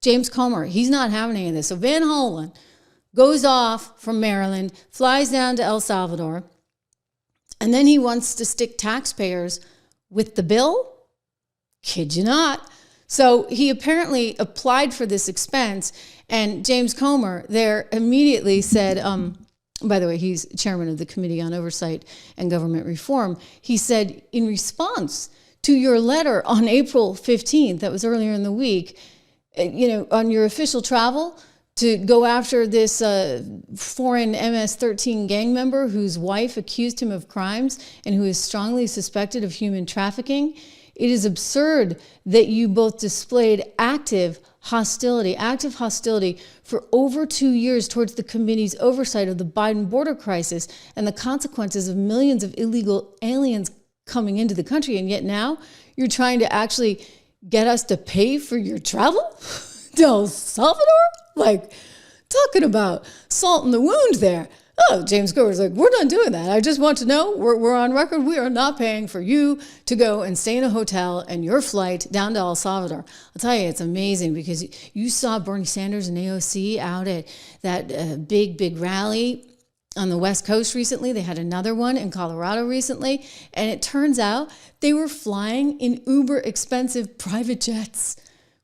James Comer, he's not having any of this. So Van Hollen goes off from Maryland, flies down to El Salvador, and then he wants to stick taxpayers with the bill? Kid you not. So he apparently applied for this expense, and James Comer there immediately said, by the way, he's chairman of the Committee on Oversight and Government Reform. He said, in response to your letter on April 15th, that was earlier in the week, on your official travel to go after this foreign MS-13 gang member whose wife accused him of crimes and who is strongly suspected of human trafficking, it is absurd that you both displayed active hostility for over 2 years towards the committee's oversight of the Biden border crisis and the consequences of millions of illegal aliens coming into the country. And yet now you're trying to actually get us to pay for your travel to El Salvador? Like, talking about salt in the wound there. Oh, James Comer's like, we're not doing that. I just want to know, we're on record. We are not paying for you to go and stay in a hotel and your flight down to El Salvador. I'll tell you, it's amazing because you saw Bernie Sanders and AOC out at that big rally on the West Coast recently. They had another one in Colorado recently. And it turns out they were flying in uber expensive private jets.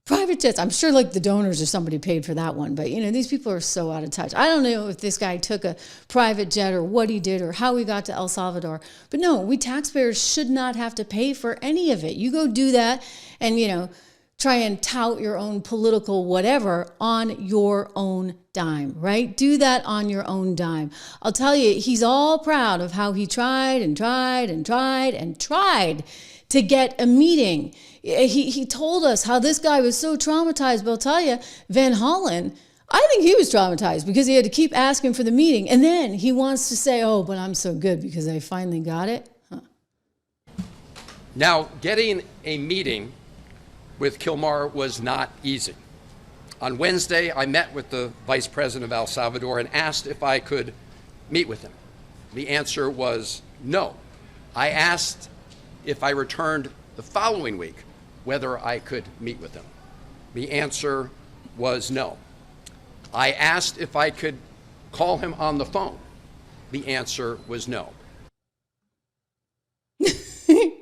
Private jets. I'm sure like the donors or somebody paid for that one. But, these people are so out of touch. I don't know if this guy took a private jet or what he did or how he got to El Salvador. But no, we taxpayers should not have to pay for any of it. You go do that and, try and tout your own political whatever on your own dime, right? Do that on your own dime. I'll tell you, he's all proud of how he tried to get a meeting. He told us how this guy was so traumatized. But I'll tell you, Van Hollen, I think he was traumatized because he had to keep asking for the meeting. And then he wants to say, oh, but I'm so good because I finally got it. Huh. Now, getting a meeting with Kilmar was not easy. On Wednesday, I met with the Vice President of El Salvador and asked if I could meet with him. The answer was no. I asked if I returned the following week whether I could meet with him. The answer was no. I asked if I could call him on the phone. The answer was no.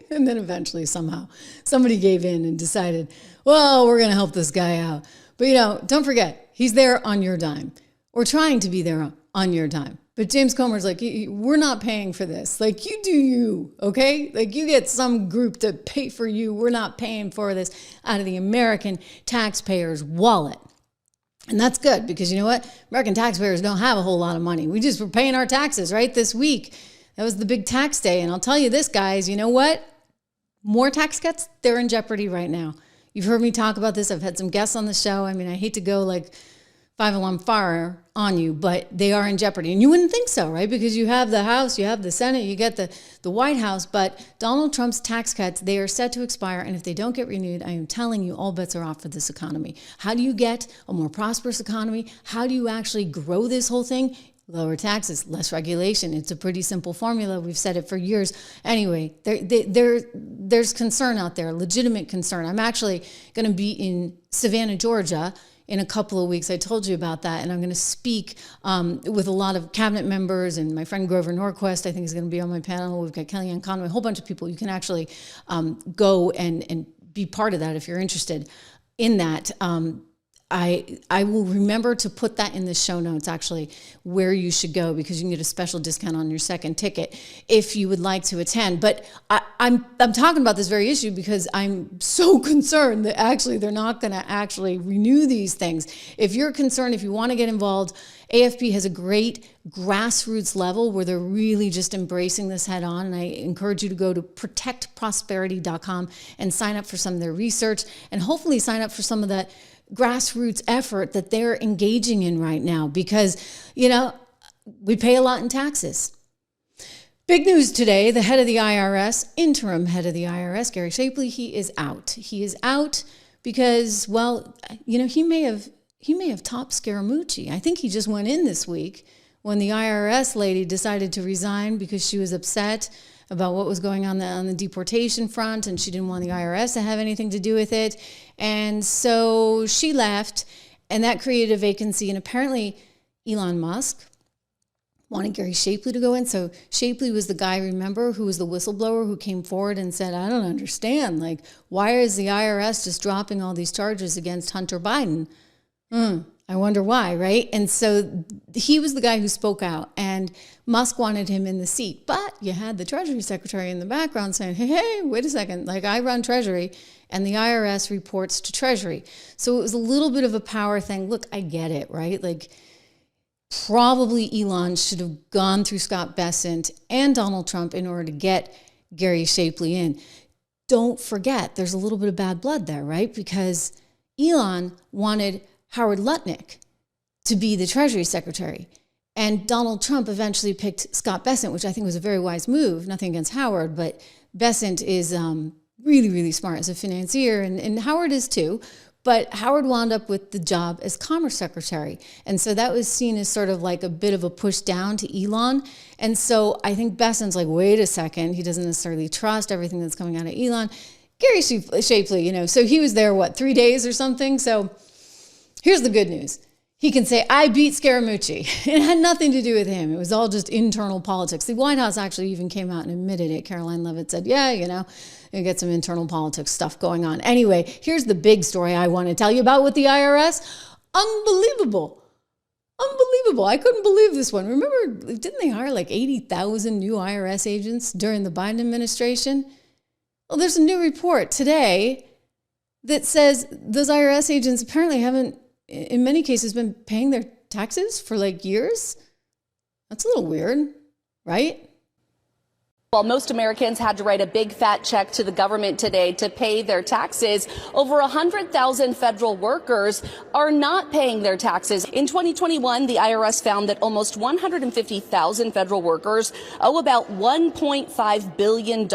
And then eventually somehow somebody gave in and decided, well, we're going to help this guy out. But, don't forget, he's there on your dime or trying to be there on your dime. But James Comer's like, we're not paying for this. Like, you do you, okay? Like, you get some group to pay for you. We're not paying for this out of the American taxpayer's wallet. And that's good because you know what? American taxpayers don't have a whole lot of money. We just were paying our taxes, right, this week. That was the big tax day. And I'll tell you this, guys, you know what? More tax cuts, they're in jeopardy right now. You've heard me talk about this. I've had some guests on the show. I mean, I hate to go like 5-alarm fire on you, but they are in jeopardy. And you wouldn't think so, right? Because you have the House, you have the Senate, you get the White House. But Donald Trump's tax cuts, they are set to expire. And if they don't get renewed, I am telling you, all bets are off for this economy. How do you get a more prosperous economy? How do you actually grow this whole thing? Lower taxes, less regulation. It's a pretty simple formula. We've said it for years. Anyway, there's concern out there, legitimate concern. I'm actually going to be in Savannah, Georgia in a couple of weeks. I told you about that. And I'm going to speak with a lot of cabinet members and my friend Grover Norquist, I think, is going to be on my panel. We've got Kellyanne Conway, a whole bunch of people. You can actually go and be part of that if you're interested in that. I will remember to put that in the show notes, actually, where you should go, because you can get a special discount on your second ticket if you would like to attend. But I'm talking about this very issue because I'm so concerned that actually they're not going to actually renew these things. If you're concerned, if you want to get involved, AFP has a great grassroots level where they're really just embracing this head on. And I encourage you to go to protectprosperity.com and sign up for some of their research and hopefully sign up for some of that grassroots effort that they're engaging in right now, because, we pay a lot in taxes. Big news today, the head of the IRS, interim head of the IRS, Gary Shapley, he is out. He is out because, he may have topped Scaramucci. I think he just went in this week when the IRS lady decided to resign because she was upset about what was going on the deportation front, and she didn't want the IRS to have anything to do with it. And so she left, and that created a vacancy. And apparently Elon Musk wanted Gary Shapley to go in. So Shapley was the guy, remember, who was the whistleblower who came forward and said, I don't understand. Like, why is the IRS just dropping all these charges against Hunter Biden? I wonder why, right? And so he was the guy who spoke out, and Musk wanted him in the seat. But you had the Treasury Secretary in the background saying, hey, wait a second, like, I run Treasury, and the IRS reports to Treasury. So it was a little bit of a power thing. Look, I get it, right? Like, probably Elon should have gone through Scott Bessent and Donald Trump in order to get Gary Shapley in. Don't forget, there's a little bit of bad blood there, right? Because Elon wanted Howard Lutnick to be the Treasury Secretary. And Donald Trump eventually picked Scott Bessent, which I think was a very wise move. Nothing against Howard, but Bessent is really, really smart as a financier, and Howard is too. But Howard wound up with the job as Commerce Secretary. And so that was seen as sort of like a bit of a push down to Elon. And so I think Bessent's like, wait a second, he doesn't necessarily trust everything that's coming out of Elon. Gary Shapley, so he was there, 3 days or something? So here's the good news. He can say, I beat Scaramucci. It had nothing to do with him. It was all just internal politics. The White House actually even came out and admitted it. Caroline Leavitt said, yeah, you get some internal politics stuff going on. Anyway, here's the big story I want to tell you about with the IRS. Unbelievable. I couldn't believe this one. Remember, didn't they hire like 80,000 new IRS agents during the Biden administration? Well, there's a new report today that says those IRS agents apparently haven't, in many cases, been paying their taxes for like years. That's a little weird, right? While most Americans had to write a big fat check to the government today to pay their taxes, over 100,000 federal workers are not paying their taxes. In 2021, the IRS found that almost 150,000 federal workers owe about $1.5 billion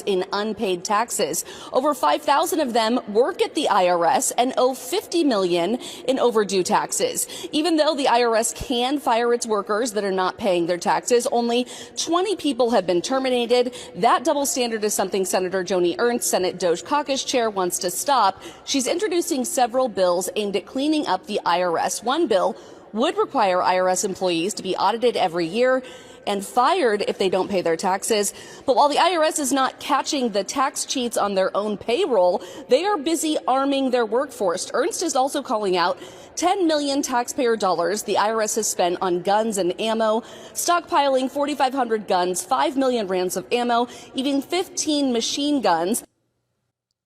in unpaid taxes. Over 5,000 of them work at the IRS and owe $50 million in overdue taxes. Even though the IRS can fire its workers that are not paying their taxes, only 20 people have been terminated. That double standard is something Senator Joni Ernst, Senate Doge Caucus chair, wants to stop. She's introducing several bills aimed at cleaning up the IRS. One bill would require IRS employees to be audited every year and fired if they don't pay their taxes. But while the IRS is not catching the tax cheats on their own payroll, they are busy arming their workforce. Ernst is also calling out 10 million taxpayer dollars the IRS has spent on guns and ammo, stockpiling 4,500 guns, 5 million rounds of ammo, even 15 machine guns.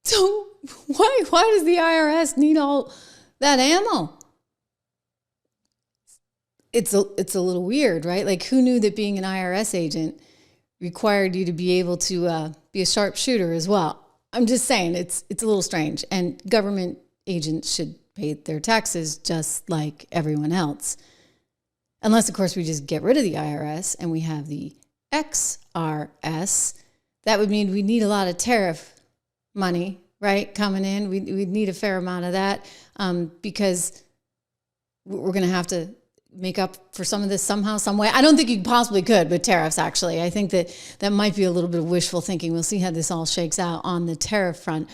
So why does the IRS need all that ammo? It's a little weird, right? Like, who knew that being an IRS agent required you to be able to be a sharpshooter as well? I'm just saying, it's a little strange. And government agents should pay their taxes just like everyone else. Unless, of course, we just get rid of the IRS and we have the XRS. That would mean we need a lot of tariff money, right, coming in. We'd need a fair amount of that because we're going to have to make up for some of this somehow, some way. I don't think you possibly could with tariffs, actually. I think that might be a little bit of wishful thinking. We'll see how this all shakes out on the tariff front.